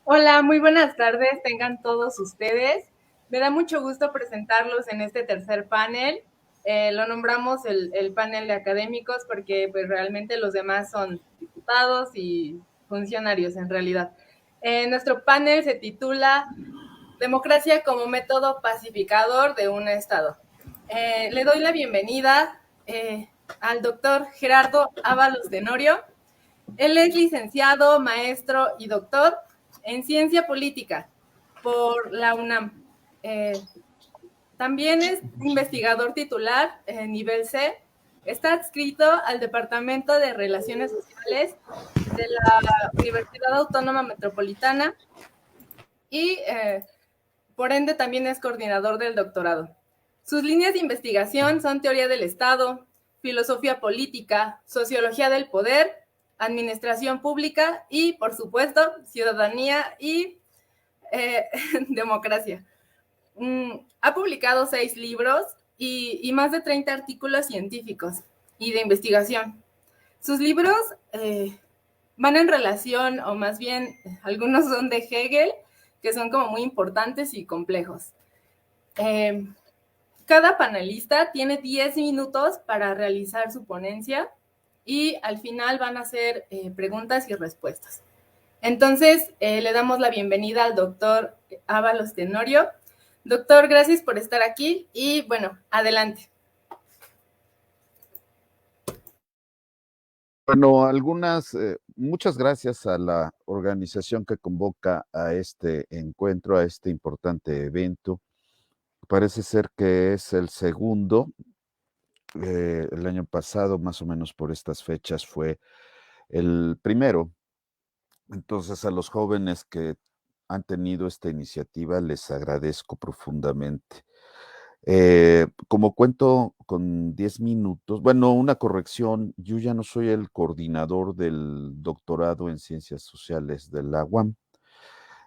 Hola, muy buenas tardes, tengan todos ustedes. Me da mucho gusto presentarlos en este tercer panel. Lo nombramos el panel de académicos porque pues realmente los demás son diputados y funcionarios en realidad. Nuestro panel se titula Democracia como método pacificador de un Estado. Le doy la bienvenida al doctor Gerardo Ábalos Tenorio. Él es licenciado, maestro y doctor en ciencia política por la UNAM. Eh, También es investigador titular en nivel C. Está adscrito al Departamento de Relaciones Sociales de la Universidad Autónoma Metropolitana y por ende también es coordinador del doctorado. Sus líneas de investigación son teoría del Estado, filosofía política, sociología del poder, administración pública y, por supuesto, ciudadanía y eh, democracia. Ha publicado 6 libros y más de 30 artículos científicos y de investigación. Sus libros van en relación, o más bien algunos son de Hegel, que son como muy importantes y complejos. Eh, Cada panelista tiene 10 minutos para realizar su ponencia y al final van a hacer preguntas y respuestas. Entonces, le damos la bienvenida al doctor Ábalos Tenorio. Doctor, gracias por estar aquí y bueno, adelante. Bueno, muchas gracias a la organización que convoca a este encuentro, a este importante evento. Parece ser que es el segundo. El año pasado, más o menos por estas fechas, fue el primero. Entonces, a los jóvenes que han tenido esta iniciativa, les agradezco profundamente. Como cuento con 10 minutos, bueno, una corrección, yo ya no soy el coordinador del doctorado en ciencias sociales de la UAM.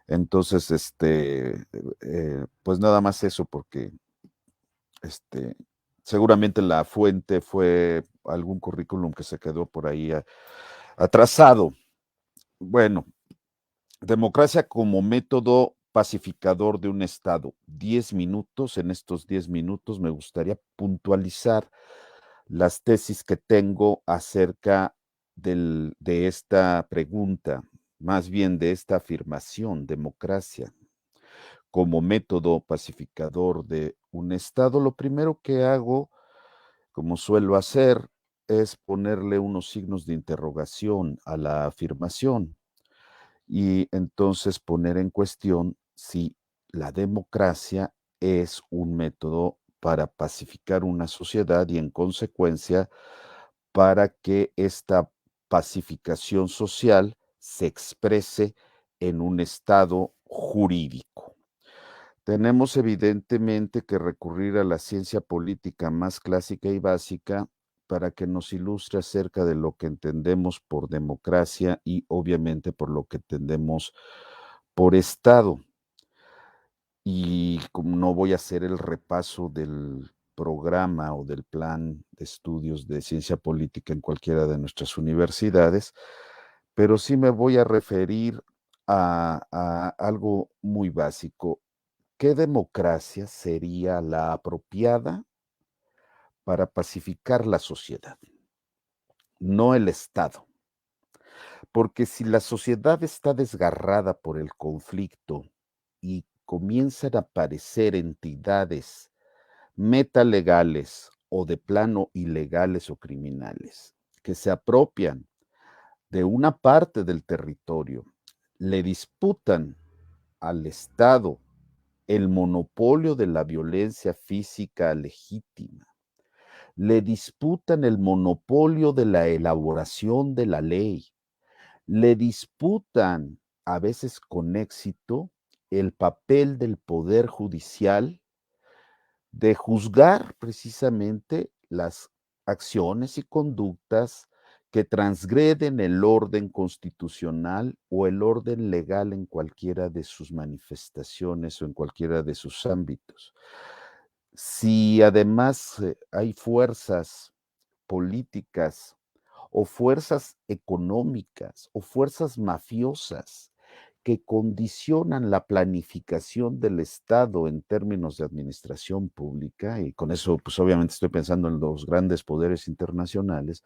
Entonces, pues nada más eso, porque este, seguramente la fuente fue algún currículum que se quedó por ahí atrasado. Bueno, democracia como método pacificador de un Estado. 10 minutos, en estos 10 minutos me gustaría puntualizar las tesis que tengo acerca de esta pregunta, más bien de esta afirmación, democracia como método pacificador de un Estado. Lo primero que hago, como suelo hacer, es ponerle unos signos de interrogación a la afirmación y entonces poner en cuestión si la democracia es un método para pacificar una sociedad y en consecuencia para que esta pacificación social se exprese en un estado jurídico. Tenemos evidentemente que recurrir a la ciencia política más clásica y básica para que nos ilustre acerca de lo que entendemos por democracia y obviamente por lo que entendemos por Estado. Y como no voy a hacer el repaso del programa o del plan de estudios de ciencia política en cualquiera de nuestras universidades, pero sí me voy a referir a algo muy básico. ¿Qué democracia sería la apropiada para pacificar la sociedad? No el Estado. Porque si la sociedad está desgarrada por el conflicto y comienzan a aparecer entidades metalegales o de plano ilegales o criminales que se apropian de una parte del territorio, le disputan al Estado el monopolio de la violencia física legítima, le disputan el monopolio de la elaboración de la ley, le disputan, a veces con éxito, el papel del poder judicial de juzgar precisamente las acciones y conductas que transgreden el orden constitucional o el orden legal en cualquiera de sus manifestaciones o en cualquiera de sus ámbitos. Si además hay fuerzas políticas o fuerzas económicas o fuerzas mafiosas que condicionan la planificación del Estado en términos de administración pública, y con eso, pues obviamente estoy pensando en los grandes poderes internacionales,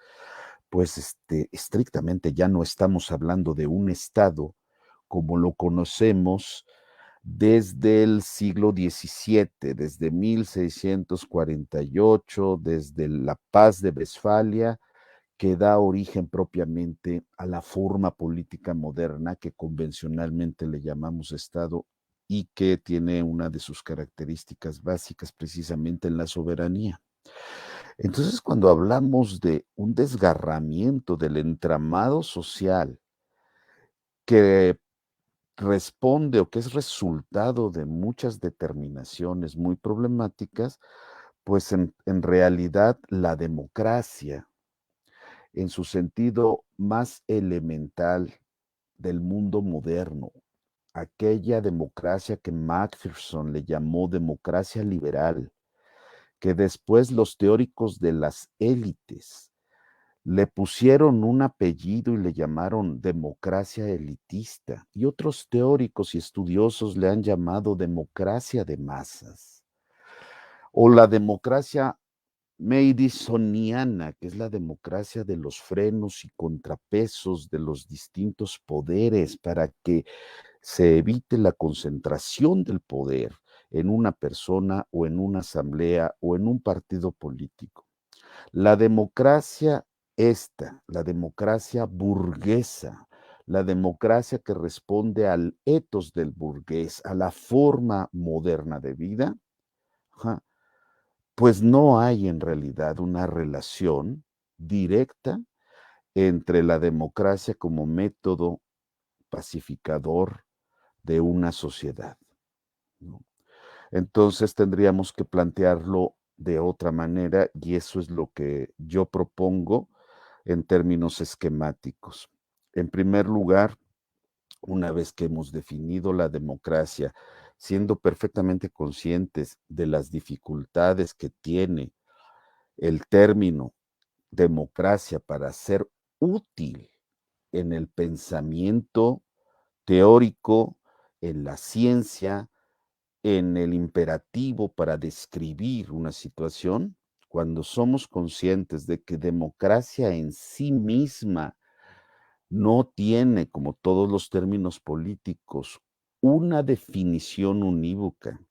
pues estrictamente ya no estamos hablando de un Estado como lo conocemos desde el siglo XVII, desde 1648, desde la Paz de Westfalia, que da origen propiamente a la forma política moderna que convencionalmente le llamamos Estado y que tiene una de sus características básicas precisamente en la soberanía. Entonces, cuando hablamos de un desgarramiento del entramado social que responde o que es resultado de muchas determinaciones muy problemáticas, pues en realidad la democracia, en su sentido más elemental del mundo moderno, aquella democracia que Macpherson le llamó democracia liberal, que después los teóricos de las élites le pusieron un apellido y le llamaron democracia elitista, y otros teóricos y estudiosos le han llamado democracia de masas, o la democracia madisoniana, que es la democracia de los frenos y contrapesos de los distintos poderes para que se evite la concentración del poder en una persona o en una asamblea o en un partido político. La democracia la democracia burguesa, la democracia que responde al etos del burgués, a la forma moderna de vida, ajá, pues no hay en realidad una relación directa entre la democracia como método pacificador de una sociedad, ¿no? Entonces tendríamos que plantearlo de otra manera y eso es lo que yo propongo en términos esquemáticos. En primer lugar, una vez que hemos definido la democracia, siendo perfectamente conscientes de las dificultades que tiene el término democracia para ser útil en el pensamiento teórico, en la ciencia, en el imperativo para describir una situación, cuando somos conscientes de que democracia en sí misma no tiene, como todos los términos políticos, una definición unívoca,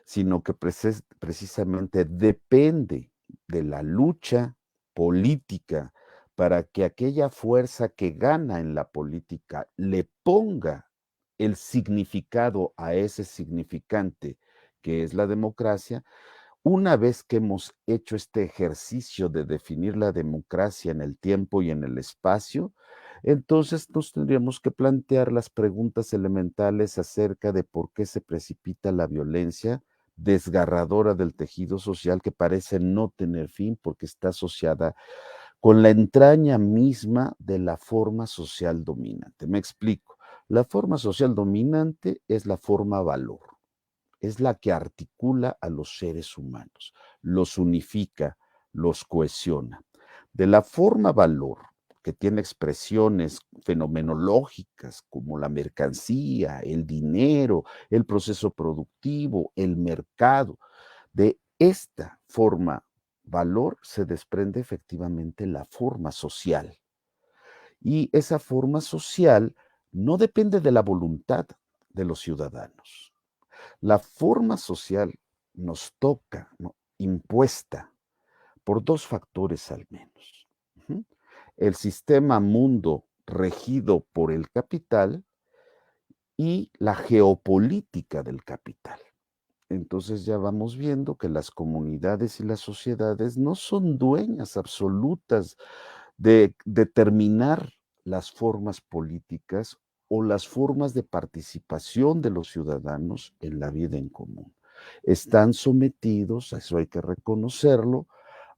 sino que precisamente depende de la lucha política para que aquella fuerza que gana en la política le ponga el significado a ese significante que es la democracia. Una vez que hemos hecho este ejercicio de definir la democracia en el tiempo y en el espacio, entonces nos tendríamos que plantear las preguntas elementales acerca de por qué se precipita la violencia desgarradora del tejido social que parece no tener fin porque está asociada con la entraña misma de la forma social dominante. Me explico. La forma social dominante es la forma valor, es la que articula a los seres humanos, los unifica, los cohesiona. De la forma valor, que tiene expresiones fenomenológicas como la mercancía, el dinero, el proceso productivo, el mercado, de esta forma valor se desprende efectivamente la forma social. Y esa forma social no depende de la voluntad de los ciudadanos. La forma social nos toca, ¿no?, impuesta por dos factores al menos. Ujú. El sistema mundo regido por el capital y la geopolítica del capital. Entonces ya vamos viendo que las comunidades y las sociedades no son dueñas absolutas de determinar las formas políticas o las formas de participación de los ciudadanos en la vida en común. Están sometidos, eso hay que reconocerlo,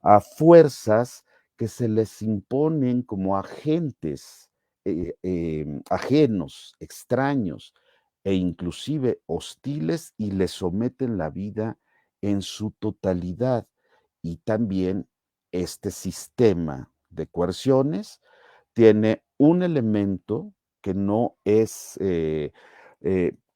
a fuerzas que se les imponen como agentes ajenos, extraños e inclusive hostiles y les someten la vida en su totalidad. Y también este sistema de coerciones tiene un elemento que no es, que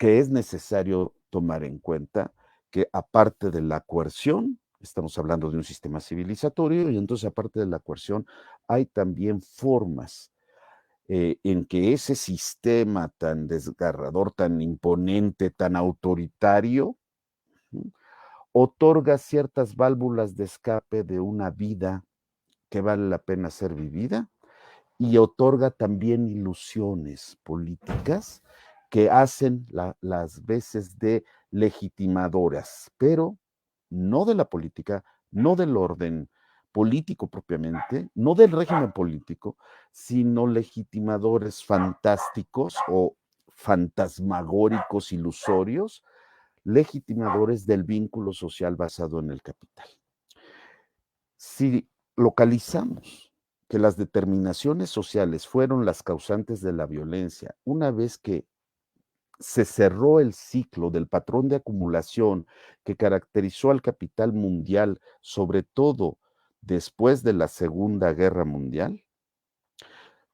es necesario tomar en cuenta que aparte de la coerción, estamos hablando de un sistema civilizatorio, y entonces aparte de la coerción hay también formas en que ese sistema tan desgarrador, tan imponente, tan autoritario, ¿sí?, otorga ciertas válvulas de escape de una vida que vale la pena ser vivida y otorga también ilusiones políticas que hacen las veces de legitimadoras, pero no de la política, no del orden político propiamente, no del régimen político, sino legitimadores fantásticos o fantasmagóricos ilusorios, legitimadores del vínculo social basado en el capital. Si localizamos que las determinaciones sociales fueron las causantes de la violencia, una vez que se cerró el ciclo del patrón de acumulación que caracterizó al capital mundial, sobre todo después de la Segunda Guerra Mundial,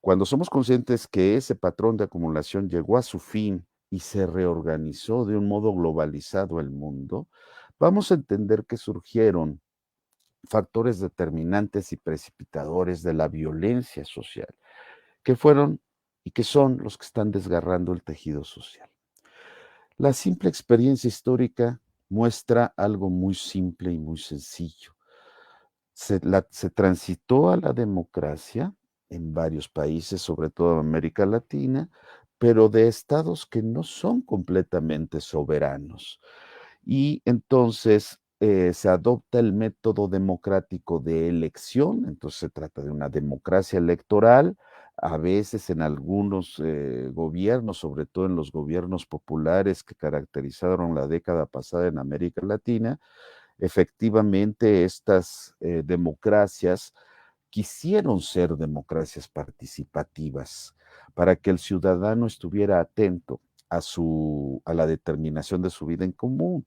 cuando somos conscientes que ese patrón de acumulación llegó a su fin y se reorganizó de un modo globalizado el mundo, vamos a entender que surgieron factores determinantes y precipitadores de la violencia social, que fueron y que son los que están desgarrando el tejido social. La simple experiencia histórica muestra algo muy simple y muy sencillo. Se transitó a la democracia en varios países, sobre todo en América Latina, pero de estados que no son completamente soberanos. Y entonces se adopta el método democrático de elección, entonces se trata de una democracia electoral, a veces en algunos gobiernos, sobre todo en los gobiernos populares que caracterizaron la década pasada en América Latina, efectivamente estas democracias quisieron ser democracias participativas para que el ciudadano estuviera atento a la determinación de su vida en común.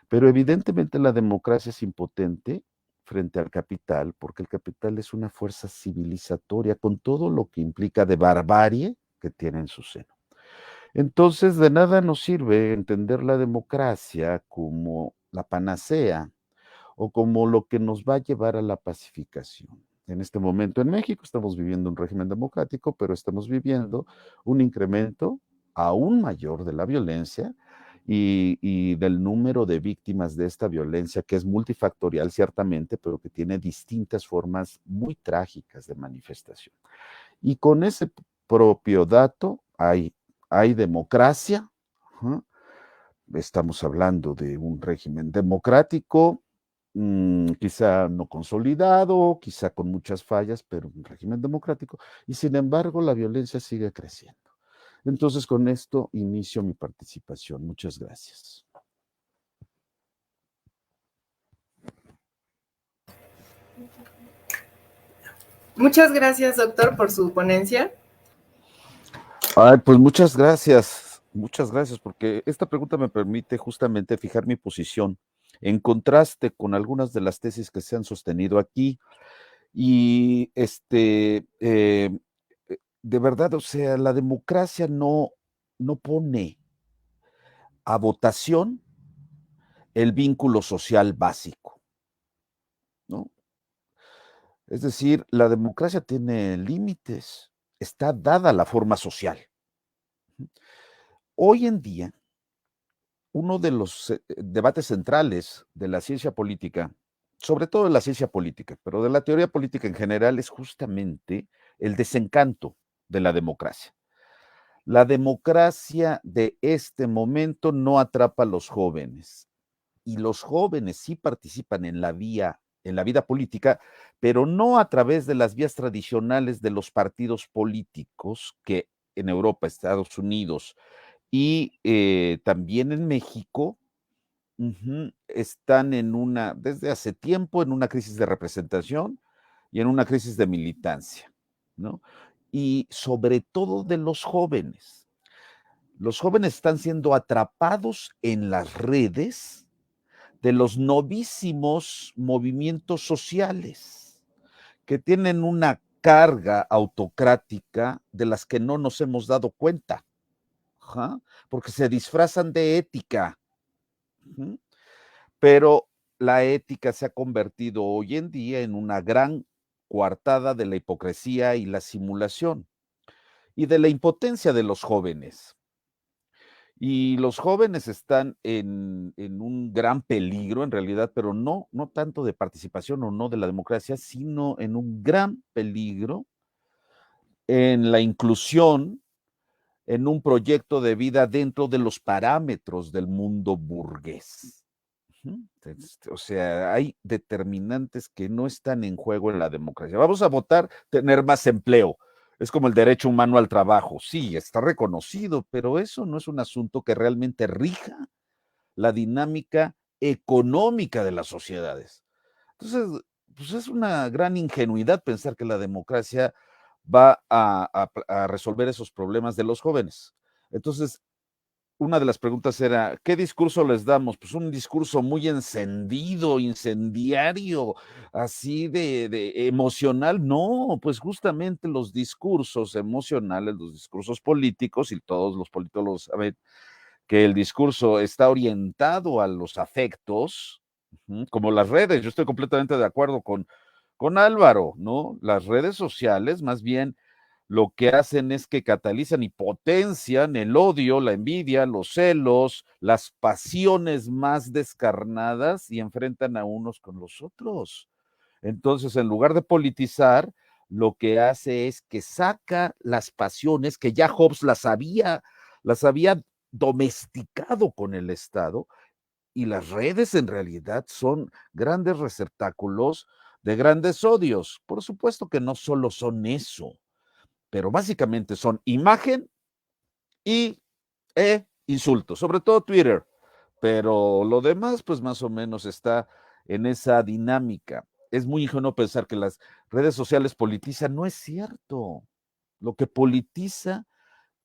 Pero evidentemente la democracia es impotente frente al capital, porque el capital es una fuerza civilizatoria con todo lo que implica de barbarie que tiene en su seno. Entonces, de nada nos sirve entender la democracia como la panacea o como lo que nos va a llevar a la pacificación. En este momento en México estamos viviendo un régimen democrático, pero estamos viviendo un incremento aún mayor de la violencia y del número de víctimas de esta violencia, que es multifactorial ciertamente, pero que tiene distintas formas muy trágicas de manifestación. Y con ese propio dato hay democracia, ¿uh? Estamos hablando de un régimen democrático, quizá no consolidado, quizá con muchas fallas, pero un régimen democrático, y sin embargo la violencia sigue creciendo. Entonces, con esto inicio mi participación. Muchas gracias. Muchas gracias, doctor, por su ponencia. Ay, pues muchas gracias, porque esta pregunta me permite justamente fijar mi posición en contraste con algunas de las tesis que se han sostenido aquí. Y de verdad, o sea, la democracia no pone a votación el vínculo social básico, ¿no? Es decir, la democracia tiene límites, está dada la forma social. Hoy en día, uno de los debates centrales de la ciencia política, sobre todo de la ciencia política, pero de la teoría política en general, es justamente el desencanto de la democracia. La democracia de este momento no atrapa a los jóvenes, y los jóvenes sí participan en la vida política, pero no a través de las vías tradicionales de los partidos políticos que en Europa, Estados Unidos y también en México están desde hace tiempo, en una crisis de representación y en una crisis de militancia, ¿no? Y sobre todo de los jóvenes. Los jóvenes están siendo atrapados en las redes de los novísimos movimientos sociales, que tienen una carga autocrática de las que no nos hemos dado cuenta, porque se disfrazan de ética, pero la ética se ha convertido hoy en día en una gran coartada de la hipocresía y la simulación y de la impotencia de los jóvenes. Y los jóvenes están en un gran peligro en realidad, pero no tanto de participación o no de la democracia, sino en un gran peligro en la inclusión en un proyecto de vida dentro de los parámetros del mundo burgués. O sea, hay determinantes que no están en juego en la democracia. Vamos a votar tener más empleo. Es como el derecho humano al trabajo. Sí, está reconocido, pero eso no es un asunto que realmente rija la dinámica económica de las sociedades. Entonces, pues es una gran ingenuidad pensar que la democracia va a resolver esos problemas de los jóvenes. Entonces, una de las preguntas era, ¿qué discurso les damos? Pues un discurso muy encendido, incendiario, así de emocional. No, pues justamente los discursos emocionales, los discursos políticos, y todos los politólogos saben que el discurso está orientado a los afectos, como las redes. Yo estoy completamente de acuerdo con Álvaro, ¿no? Las redes sociales más bien lo que hacen es que catalizan y potencian el odio, la envidia, los celos, las pasiones más descarnadas y enfrentan a unos con los otros. Entonces, en lugar de politizar, lo que hace es que saca las pasiones que ya Hobbes las había domesticado con el Estado, y las redes en realidad son grandes receptáculos de grandes odios. Por supuesto que no solo son eso, pero básicamente son imagen y insultos, sobre todo Twitter, pero lo demás pues más o menos está en esa dinámica. Es muy ingenuo pensar que las redes sociales politizan, no es cierto. Lo que politiza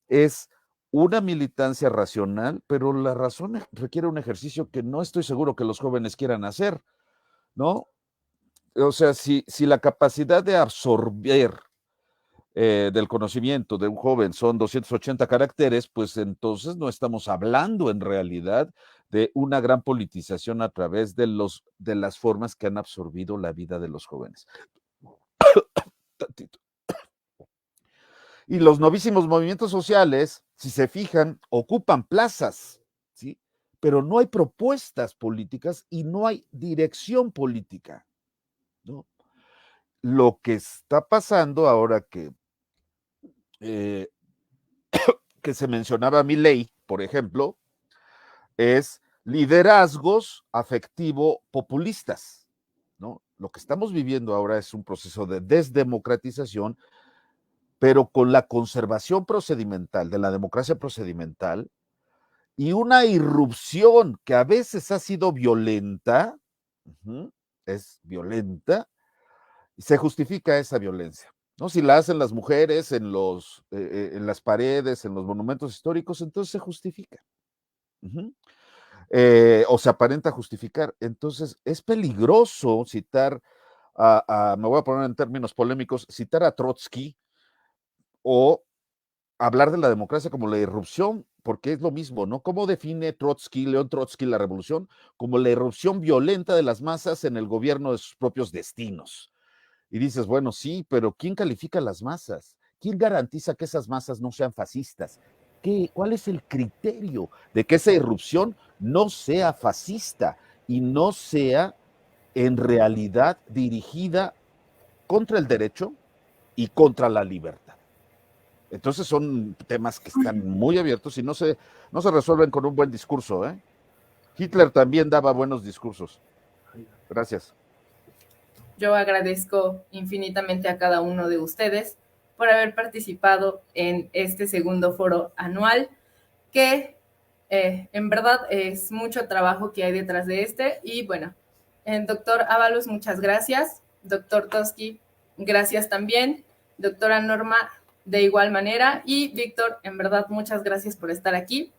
es una militancia racional, pero la razón requiere un ejercicio que no estoy seguro que los jóvenes quieran hacer, ¿no? O sea, si la capacidad de absorber del conocimiento de un joven son 280 caracteres, pues entonces no estamos hablando en realidad de una gran politización a través de las formas que han absorbido la vida de los jóvenes. Y los novísimos movimientos sociales, si se fijan, ocupan plazas, ¿sí? Pero no hay propuestas políticas y no hay dirección política, ¿no? Lo que está pasando ahora eh, que se mencionaba Milei, por ejemplo, es liderazgos afectivo-populistas, ¿no? Lo que estamos viviendo ahora es un proceso de desdemocratización, pero con la conservación procedimental, de la democracia procedimental, y una irrupción que a veces ha sido violenta, es violenta, y se justifica esa violencia. ¿No? Si la hacen las mujeres en las paredes, en los monumentos históricos, entonces se justifica. O se aparenta justificar. Entonces, es peligroso citar me voy a poner en términos polémicos, citar a Trotsky o hablar de la democracia como la irrupción, porque es lo mismo, ¿no? ¿Cómo define León Trotsky, la revolución? Como la irrupción violenta de las masas en el gobierno de sus propios destinos. Y dices, bueno, sí, pero ¿quién califica las masas? ¿Quién garantiza que esas masas no sean fascistas? ¿Cuál es el criterio de que esa irrupción no sea fascista y no sea en realidad dirigida contra el derecho y contra la libertad? Entonces son temas que están muy abiertos y no se resuelven con un buen discurso, ¿eh? Hitler también daba buenos discursos. Gracias. Yo agradezco infinitamente a cada uno de ustedes por haber participado en este segundo foro anual, que en verdad es mucho trabajo que hay detrás de este. Y bueno, doctor Ábalos, muchas gracias. Doctor Toski, gracias también. Doctora Norma, de igual manera. Y Víctor, en verdad, muchas gracias por estar aquí.